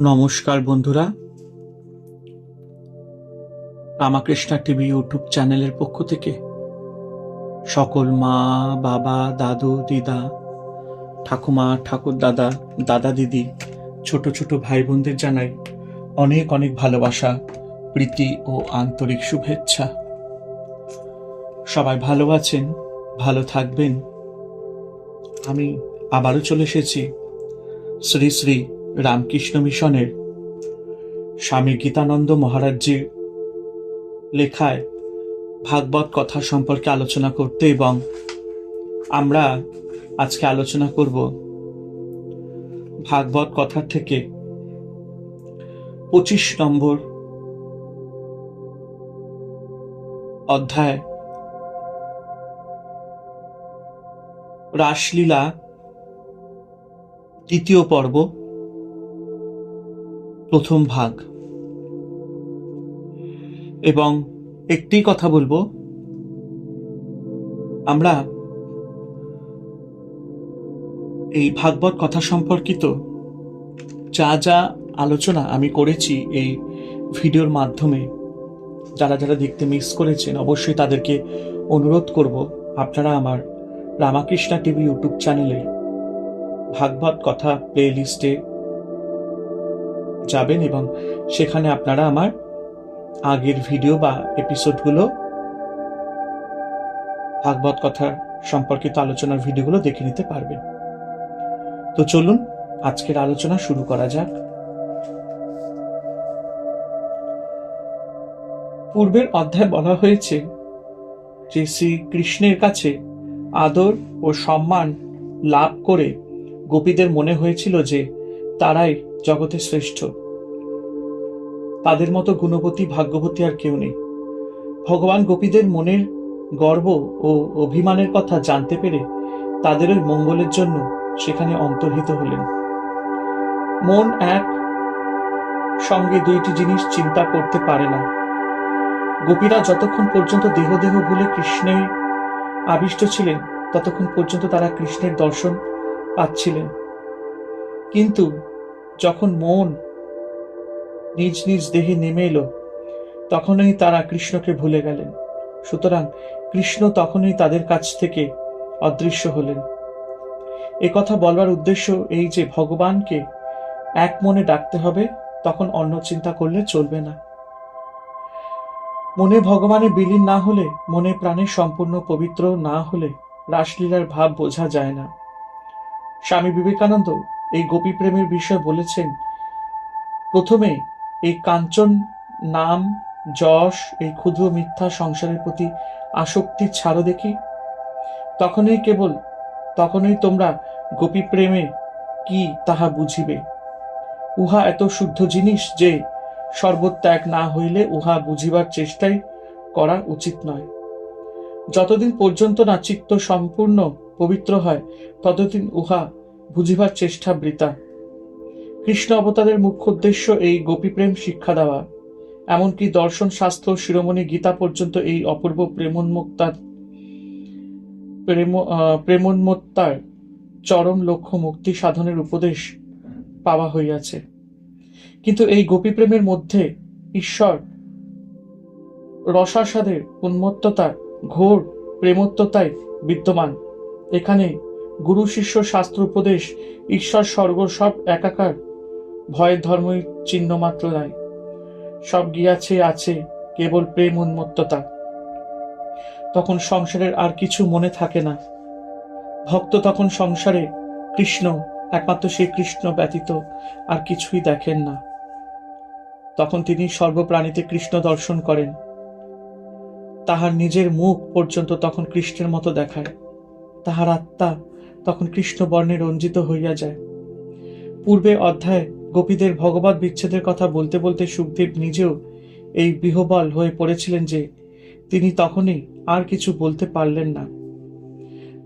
নমস্কার বন্ধুরা, Ramakrishna TV YouTube চ্যানেলের পক্ষ থেকে সকল মা, বাবা, দাদু, দিদা, ঠাকুমা, ঠাকুরদাদা, দাদা, দিদি, ছোট ছোট ভাই বোনদের জানাই অনেক অনেক ভালোবাসা, প্রীতি ও আন্তরিক শুভেচ্ছা। সবাই ভালো আছেন, ভালো থাকবেন। আমি আবারও চলে এসেছি শ্রী শ্রী রামকৃষ্ণ মিশনের স্বামী গীতানন্দ মহারাজজির লেখায় ভাগবত কথা সম্পর্কে আলোচনা করতে, এবং আমরা আজকে আলোচনা করব ভাগবত কথা থেকে 25 নম্বর অধ্যায় রাসলীলা দ্বিতীয় পর্ব প্রথম ভাগ। এবং একটি কথা বলবো, আমরা এই ভাগবত কথা সম্পর্কিত যা যা আলোচনা আমি করেছি এই ভিডিওর মাধ্যমে, যারা যারা দেখতে মিস করেছেন অবশ্যই তাদেরকে অনুরোধ করব আপনারা আমার রামাকৃষ্ণা টিভি ইউটিউব চ্যানেলে ভাগবত কথা প্লে লিস্টে যাবেন এবং সেখানে আপনারা আমার আগের ভিডিও বা এপিসোডগুলো, ভাগবত কথা সম্পর্কিত আলোচনার ভিডিওগুলো দেখে নিতে পারবেন। তো চলুন আজকের আলোচনা শুরু করা যাক। পূর্বের অধ্যায় বলা হয়েছে যে শ্রীকৃষ্ণের কাছে আদর ও সম্মান লাভ করে গোপীদের মনে হয়েছিল যে তারাই জগতে শ্রেষ্ঠ, তাদের মতো গুণবতী ভাগ্যবতী আর কেউ নেই। ভগবান গোপীদের মনের গর্ব ও অভিমানের কথা জানতে পেরে তাদের ওই মঙ্গলের জন্য সেখানে অন্তর্হিত হলেন। মন এক সঙ্গে দুইটি জিনিস চিন্তা করতে পারে না। গোপীরা যতক্ষণ পর্যন্ত দেহ দেহ ভুলে কৃষ্ণে আবিষ্ট ছিলেন ততক্ষণ পর্যন্ত তারা কৃষ্ণের দর্শন পাচ্ছিলেন, কিন্তু যখন মন নিজ নিজ দেহে নেমে এলো তখনই তারা কৃষ্ণকে ভুলে গেলেন। সুতরাং কৃষ্ণ তখনই তাদের কাছ থেকে অদৃশ্য হলেন। কথা বলবার উদ্দেশ্য এই যে ভগবানকে এক মনে ডাকতে হবে, তখন অন্য চিন্তা করলে চলবে না। মনে ভগবানে বিলীন না হলে, মনে প্রাণে সম্পূর্ণ পবিত্র না হলে রাসলীলার ভাব বোঝা যায় না। স্বামী বিবেকানন্দ এই গোপী প্রেমের বিষয়ে বলেছেন, প্রথমে এই কাঞ্চন নাম যশ, এই ক্ষুদ্র মিথ্যা সংসারের প্রতি আসক্তি ছাড়ো দেখি, তখনই তোমরা গোপী প্রেমে কি তাহা বুঝিবে। উহা এত শুদ্ধ জিনিস যে সর্বত্যাগ না হইলে উহা বুঝিবার চেষ্টাই করা উচিত নয়। যতদিন পর্যন্ত না চিত্ত সম্পূর্ণ পবিত্র হয় ততদিন উহা বুঝিবার চেষ্টা বৃথা। কৃষ্ণ অবতারের মুখ্য উদ্দেশ্য এই গোপীপ্রেম শিক্ষা দেওয়া। এমনকি দর্শন শাস্ত্র শিরোমণি গীতা পর্যন্ত এই অপূর্ব প্রেমোন্মত্তার চরম লক্ষ্য মুক্তি সাধনের উপদেশ পাওয়া হইয়াছে। কিন্তু এই গোপীপ্রেমের মধ্যে ঈশ্বর রসাস্বাদের উন্মত্ততা, ঘোর প্রেমোত্ততাই বিদ্যমান। এখানে গুরু শিষ্য শাস্ত্র উপদেশ, ঈশ্বর স্বর্গ সব একাকার, ভয়ের ধর্মই চিহ্ন মাত্র নাই। সব গিয়াছে আছে কেবল প্রেম উন্মত্ততা। তখন সংসারের আর কিছু মনে থাকে না। ভক্ত তখন সংসারে কৃষ্ণ, একমাত্র সেই কৃষ্ণ ব্যতীত আর কিছুই দেখেন না। তখন তিনি সর্বপ্রাণীতে কৃষ্ণ দর্শন করেন। তাহার নিজের মুখ পর্যন্ত তখন কৃষ্ণের মতো দেখায়। তাহার আত্মা তখন কৃষ্ণ বর্ণে রঞ্জিত হইয়া যায়। পূর্বে অধ্যায়ে গোপীদের ভগবত বিচ্ছেদের কথা বলতে বলতে সুখদেব নিজেও এই বিহ্বল হয়ে পড়েছিলেন যে তিনি তখনই আর কিছু বলতে পারলেন না।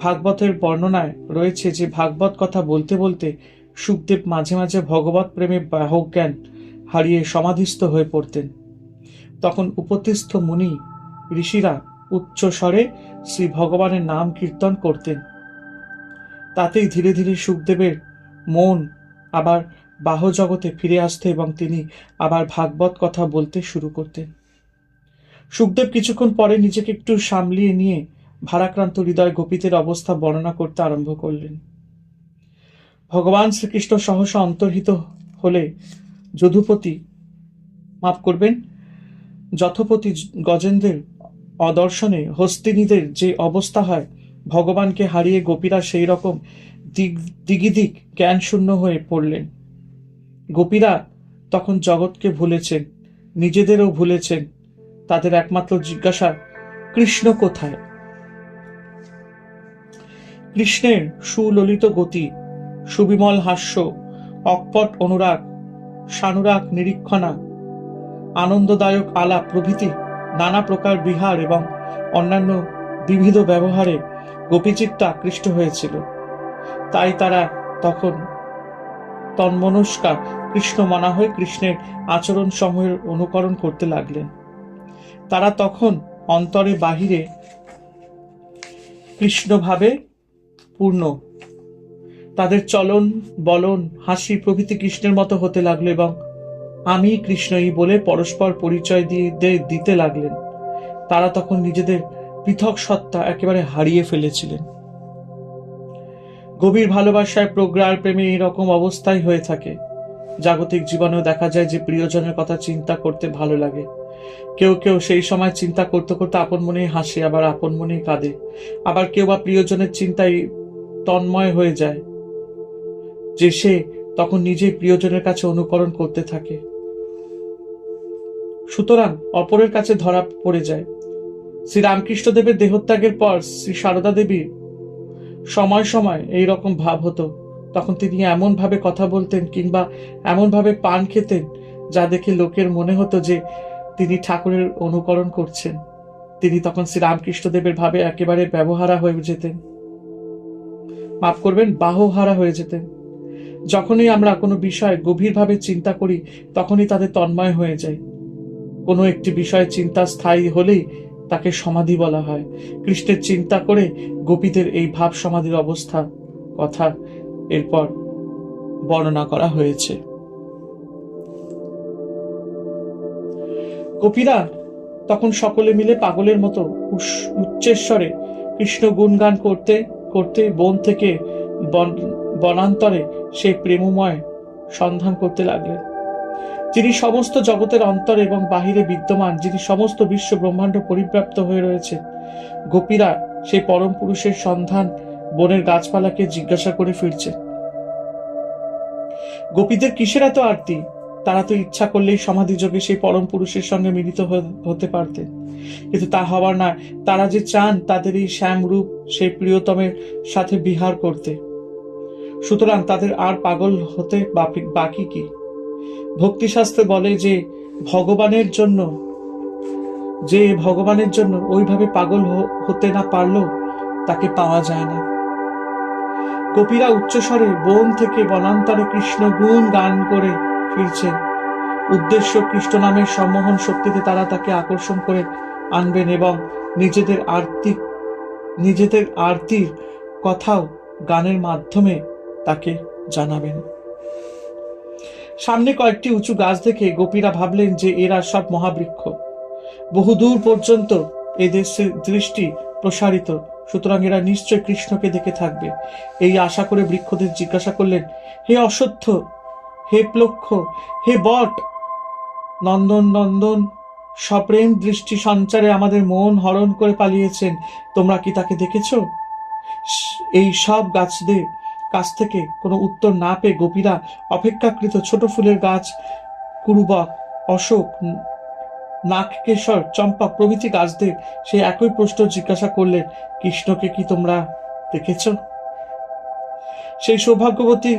ভাগবতের বর্ণনায় রয়েছে যে ভাগবত কথা বলতে বলতে সুখদেব মাঝে মাঝে ভগবত প্রেমে বাহক জ্ঞান হারিয়ে সমাধিস্থ হয়ে পড়তেন। তখন উপস্থিত মুনি ঋষিরা উচ্চ স্বরে শ্রী ভগবানের নাম কীর্তন করতেন। তাতেই ধীরে ধীরে সুখদেবের মন আবার বাহ জগতে ফিরে আসতে এবং তিনি আবার ভাগবত কথা বলতে শুরু করতেন। সুখদেব কিছুক্ষণ পরে নিজেকে একটু সামলিয়ে নিয়ে ভারাক্রান্ত হৃদয় গোপীদের অবস্থা বর্ণনা করতে আরম্ভ করলেন। ভগবান শ্রীকৃষ্ণ সহসা অন্তর্হিত হলে যথপতি গজেন্দ্রের অদর্শনে হস্তিনীদের যে অবস্থা হয়, ভগবানকে হারিয়ে গোপীরা সেই রকম দিগিদিক জ্ঞান শূন্য হয়ে পড়লেন। গোপীরা তখন জগৎকে ভুলেছেন, নিজেদেরও ভুলেছেন। তাদের একমাত্র জিজ্ঞাসা, কৃষ্ণ কোথায়? কৃষ্ণের সুললিত গতি, সুবিমল হাস্য, অকপট অনুরাগ, সানুরাগ নিরীক্ষণা, আনন্দদায়ক আলাপ প্রভৃতি নানা প্রকার বিহার এবং অন্যান্য বিবিধ ব্যবহারে গোপীচিত্ত আকৃষ্ট হয়েছিল। তাই তারা তখন তন্মনস্কা কৃষ্ণ মনা হয়ে কৃষ্ণের আচরণ সমূহের অনুকরণ করতে লাগলেন। তারা তখন অন্তরে বাহিরে কৃষ্ণভাবে পূর্ণ। তাদের চলন বলন হাসি প্রভৃতি কৃষ্ণের মতো হতে লাগলো এবং আমি কৃষ্ণই বলে পরস্পর পরিচয় দিতে লাগলেন। তারা তখন নিজেদের পৃথক সত্তা একেবারে হারিয়ে ফেলেছিলেন। গভীর ভালোবাসায় প্রগাঢ় প্রেমে এইরকম অবস্থাই হয়ে থাকে। জাগতিক জীবনেও দেখা যায় যে প্রিয়জনের কথা চিন্তা করতে ভালো লাগে। কেউ কেউ সেই সময় চিন্তা করতে করতে আপন মনেই হাসে, আবার আপন মনেই কাঁদে। আবার কেউ বা প্রিয়জনের চিন্তায় তন্ময় হয়ে যায় যে সে তখন নিজেই প্রিয়জনের কাছে অনুকরণ করতে থাকে, সুতরাং অপরের কাছে ধরা পড়ে যায়। শ্রী রামকৃষ্ণদেবের দেহত্যাগের পর শ্রী সারদা দেবীর সময় সময় এইরকম ভাব হতো। তখন তিনি এমন ভাবে কথা বলতেন কিংবা এমন ভাবে পান খেতেন যা দেখে লোকের মনে হতো যে তিনি ঠাকুরের অনুকরণ করছেন। তিনি তখন শ্রী রামকৃষ্ণদেবের ভাবে একেবারে ব্যবহারা হয়ে যেতেন, মাফ করবেন, বাহহারা হয়ে যেতেন। যখনই আমরা কোনো বিষয় গভীরভাবে চিন্তা করি তখনই তাদের তন্ময় হয়ে যায়। কোনো একটি বিষয়ে চিন্তা স্থায়ী হলেই তাকে সমাধি বলা হয়। কৃষ্ণের চিন্তা করে গোপীদের এই ভাব সমাধির অবস্থা কথা এরপর বর্ণনা করা হয়েছে। গোপীরা তখন সকলে মিলে পাগলের মতো উচ্চেশ্বরে কৃষ্ণ গুণগান করতে করতে বন থেকে বনান্তরে সে প্রেমময় সন্ধান করতে লাগলেন, যিনি সমস্ত জগতের অন্তরে এবং বাহিরে বিদ্যমান, যিনি সমস্ত বিশ্ব ব্রহ্মাণ্ড পরিব্যাপ্ত হয়ে রয়েছে। গোপীরা সেই পরম পুরুষের সন্ধান বনের গাছপালাকে জিজ্ঞাসা করে ফিরছে। গোপীদের কিসের এত আরতি? তারা তো ইচ্ছা করলেই সমাধি যোগে সেই পরম পুরুষের সঙ্গে মিলিত হতে পারতেন, কিন্তু তা হবার না। তারা যে চান তাদের এই শ্যামরূপ সেই প্রিয়তমের সাথে বিহার করতে। সুতরাং তাদের আর পাগল হতে বাকি কি? ভক্তিশাস্ত্রে বলে যে ভগবানের জন্য ওইভাবে পাগল হতে না পারলেও তাকে পাওয়া যায় না। গোপীরা উচ্চস্বরে বন থেকে বনান্তরে কৃষ্ণ গুণ গান করে ফিরছেন। উদ্দেশ্য কৃষ্ণ নামের সম্মোহন শক্তিতে তারা তাকে আকর্ষণ করে আনবেন এবং নিজেদের আরতির কথাও গানের মাধ্যমে তাকে জানাবেন। সামনে কয়েকটি উঁচু গাছ দেখে গোপীরা ভাবলেন যে এরা সব মহাবৃক্ষ, বহুদূর পর্যন্ত এদের দৃষ্টি প্রসারিত, সুতরাং এরা নিশ্চয় কৃষ্ণকে দেখে থাকবে। এই আশা করে বৃক্ষদের জিজ্ঞাসা করলেন, হে অশ্বত্থ, হে প্লক্ষ, হে বট, নন্দন নন্দন সপ্রেম দৃষ্টি সঞ্চারে আমাদের মন হরণ করে পালিয়েছেন, তোমরা কি তাকে দেখেছ? এই সব গাছদের কাছ থেকে কোনো উত্তর না পেয়ে গোপীরা অপেক্ষাকৃত ছোট ফুলের গাছ কুরুবক, অশোক, নাগকেশর, চম্পা প্রভৃতি গাছদের সেই একই প্রশ্ন জিজ্ঞাসা করলেন, কৃষ্ণকে কি তোমরা দেখেছ? সেই সৌভাগ্যবতী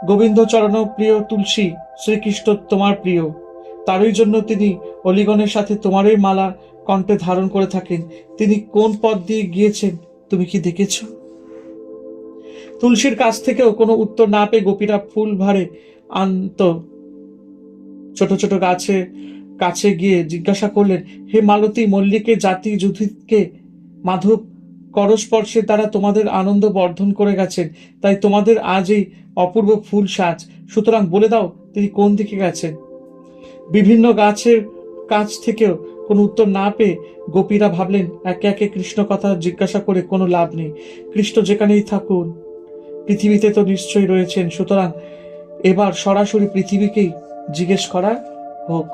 গোবিন্দচরণ প্রিয় তুলসী, শ্রীকৃষ্ণ তোমার প্রিয়, তারই জন্য তিনি অলিগণের সাথে তোমারই মালা কণ্ঠে ধারণ করে থাকেন। তিনি কোন পথ দিয়ে গিয়েছেন তুমি কি দেখেছ? তুলসীর কাছ থেকেও কোনো উত্তর না পেয়ে গোপীরা ফুল ভারে আনত ছোট ছোট গাছের কাছে গিয়ে জিজ্ঞাসা করলেন, হে মালতী, মল্লিকে, জাতি, যুধিকে, মাধব করস্পর্শের দ্বারা তোমাদের আনন্দ বর্ধন করে গেছেন, তাই তোমাদের আজ এই অপূর্ব ফুল সাজ। সুতরাং বলে দাও তিনি কোন দিকে গেছেন। বিভিন্ন গাছের কাছ থেকেও কোনো উত্তর না পেয়ে গোপীরা ভাবলেন একে একে কৃষ্ণ কথা জিজ্ঞাসা করে কোনো লাভ নেই। কৃষ্ণ যেখানেই থাকুন, পৃথিবীতে তো নিশ্চয়ই রয়েছেন, সুতরাং এবার সরাসরি পৃথিবীকেই জিজ্ঞেস করা হোক।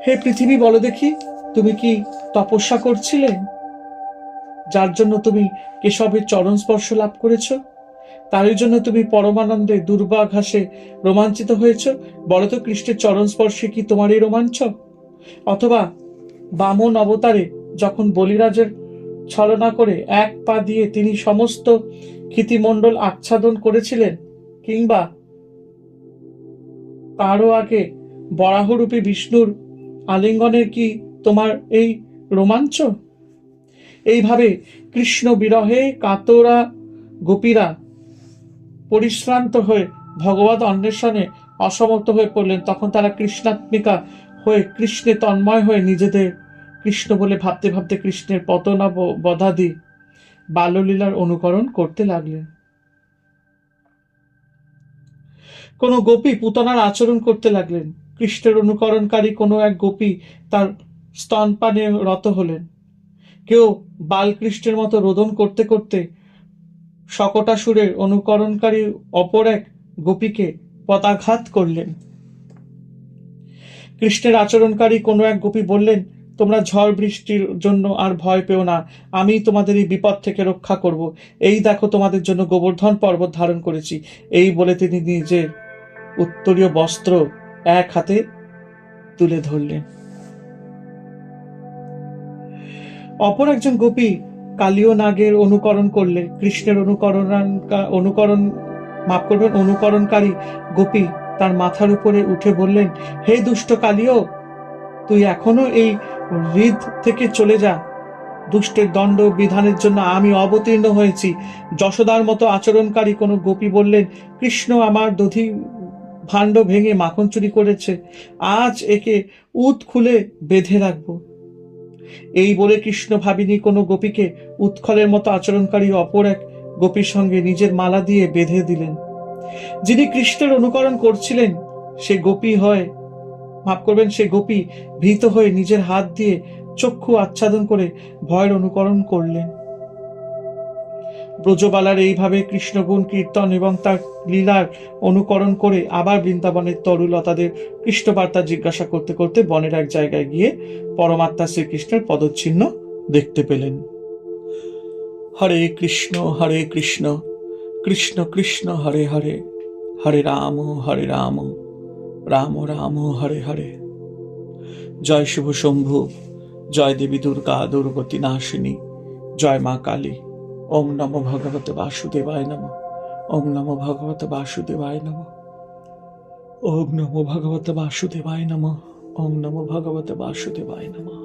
হে পৃথিবী, বলো দেখি, তুমি কি তপস্যা করছিলে, যার জন্য তুমি কেশবের চরণ স্পর্শ লাভ করেছ? তারই জন্য তুমি পরমানন্দে দুর্বাঘাসে রোমাঞ্চিত হয়েছ? বলো তো, কৃষ্ণের চরণ স্পর্শে কি তোমার এই রোমাঞ্চ? অথবা বামন অবতারে যখন বলিরাজের ছলনা করে এক পা দিয়ে তিনি সমস্ত ক্ষিতিমণ্ডল আচ্ছাদন করেছিলেন, কিংবা তারও আগে বরাহরূপী বিষ্ণুর আলিঙ্গনের কি তোমার এই রোমাঞ্চ? এইভাবে কৃষ্ণ বিরহে কাতরা গোপীরা পরিশ্রান্ত হয়ে ভগবত অন্বেষণে অসমর্থ হয়ে পড়লেন। তখন তারা কৃষ্ণাত্মিকা হয়ে কৃষ্ণে তন্ময় হয়ে নিজেদের কৃষ্ণ বলে ভাবতে ভাবতে কৃষ্ণের পতনা বধাদি বাল্যলীলার অনুকরণ করতে লাগলেন। কোনো গোপী পুতনার আচরণ করতে লাগলেন। কৃষ্ণের অনুকরণকারী কোনো এক গোপী তার স্তনপানে রত হলেন। কেউ বালকৃষ্ণের মতো রোদন করতে করতে শকটাসুরের অনুকরণকারী অপর এক গোপীকে পদাঘাত করলেন। কৃষ্ণের আচরণকারী কোনো এক গোপী বললেন, তোমরা ঝড় বৃষ্টির জন্য আর ভয় পেও না, আমি তোমাদের এই বিপদ থেকে রক্ষা করব। এই দেখো, তোমাদের জন্য গোবর্ধন পর্বত ধারণ করেছি। এই বলে তিনি নিজের উত্তরীয় বস্ত্র এক হাতে তুলে ধরলেন। অপর একজন গোপী কালীয় নাগের অনুকরণ করলে কৃষ্ণের অনুকরণকারী গোপী তার মাথার উপরে উঠে বললেন, হে দুষ্ট কালীয়, তুই এখনো এই হৃদ থেকে চলে যা। দুষ্টের দণ্ড বিধানের জন্য আমি অবতীর্ণ হয়েছি। যশোদার মতো আচরণকারী কোনো গোপী বললেন, কৃষ্ণ আমার দধি ভাণ্ড ভেঙে মাখন চুরি করেছে, আজ একে উত খুলে বেঁধে রাখবো। এই বলে কৃষ্ণ ভাবিনী কোনো গোপীকে উৎকলের মতো আচরণকারী অপর এক গোপীর সঙ্গে নিজের মালা দিয়ে বেঁধে দিলেন। যিনি কৃষ্ণের অনুকরণ করছিলেন সে গোপী ভীত হয়ে নিজের হাত দিয়ে চক্ষু আচ্ছাদন করে ভয়ের অনুকরণ করলেন। ব্রজবালার এইভাবে কৃষ্ণগুণ কীর্তন এবং তার লীলার অনুকরণ করে আবার বৃন্দাবনের তরুলতাদের কৃষ্ণবার্তা জিজ্ঞাসা করতে করতে বনের এক জায়গায় গিয়ে পরমাত্মা শ্রীকৃষ্ণের পদচিহ্ন দেখতে পেলেন। হরে কৃষ্ণ কৃষ্ণ কৃষ্ণ হরে হরে, হরে রাম রাম রাম হরে হরে। জয় শুভ শম্ভু, জয় দেবী দুর্গা দুর্গতি নাশিনী, জয় মা কালী। ওম নমো ভগবতে বাসুদেবায় নমঃ, ওম নমো ভগবতে বাসুদেবায় নমঃ, ওম নমো ভগবতে বাসুদেবায় নমঃ, ওম নমো ভগবতে বাসুদেবায় নমঃ।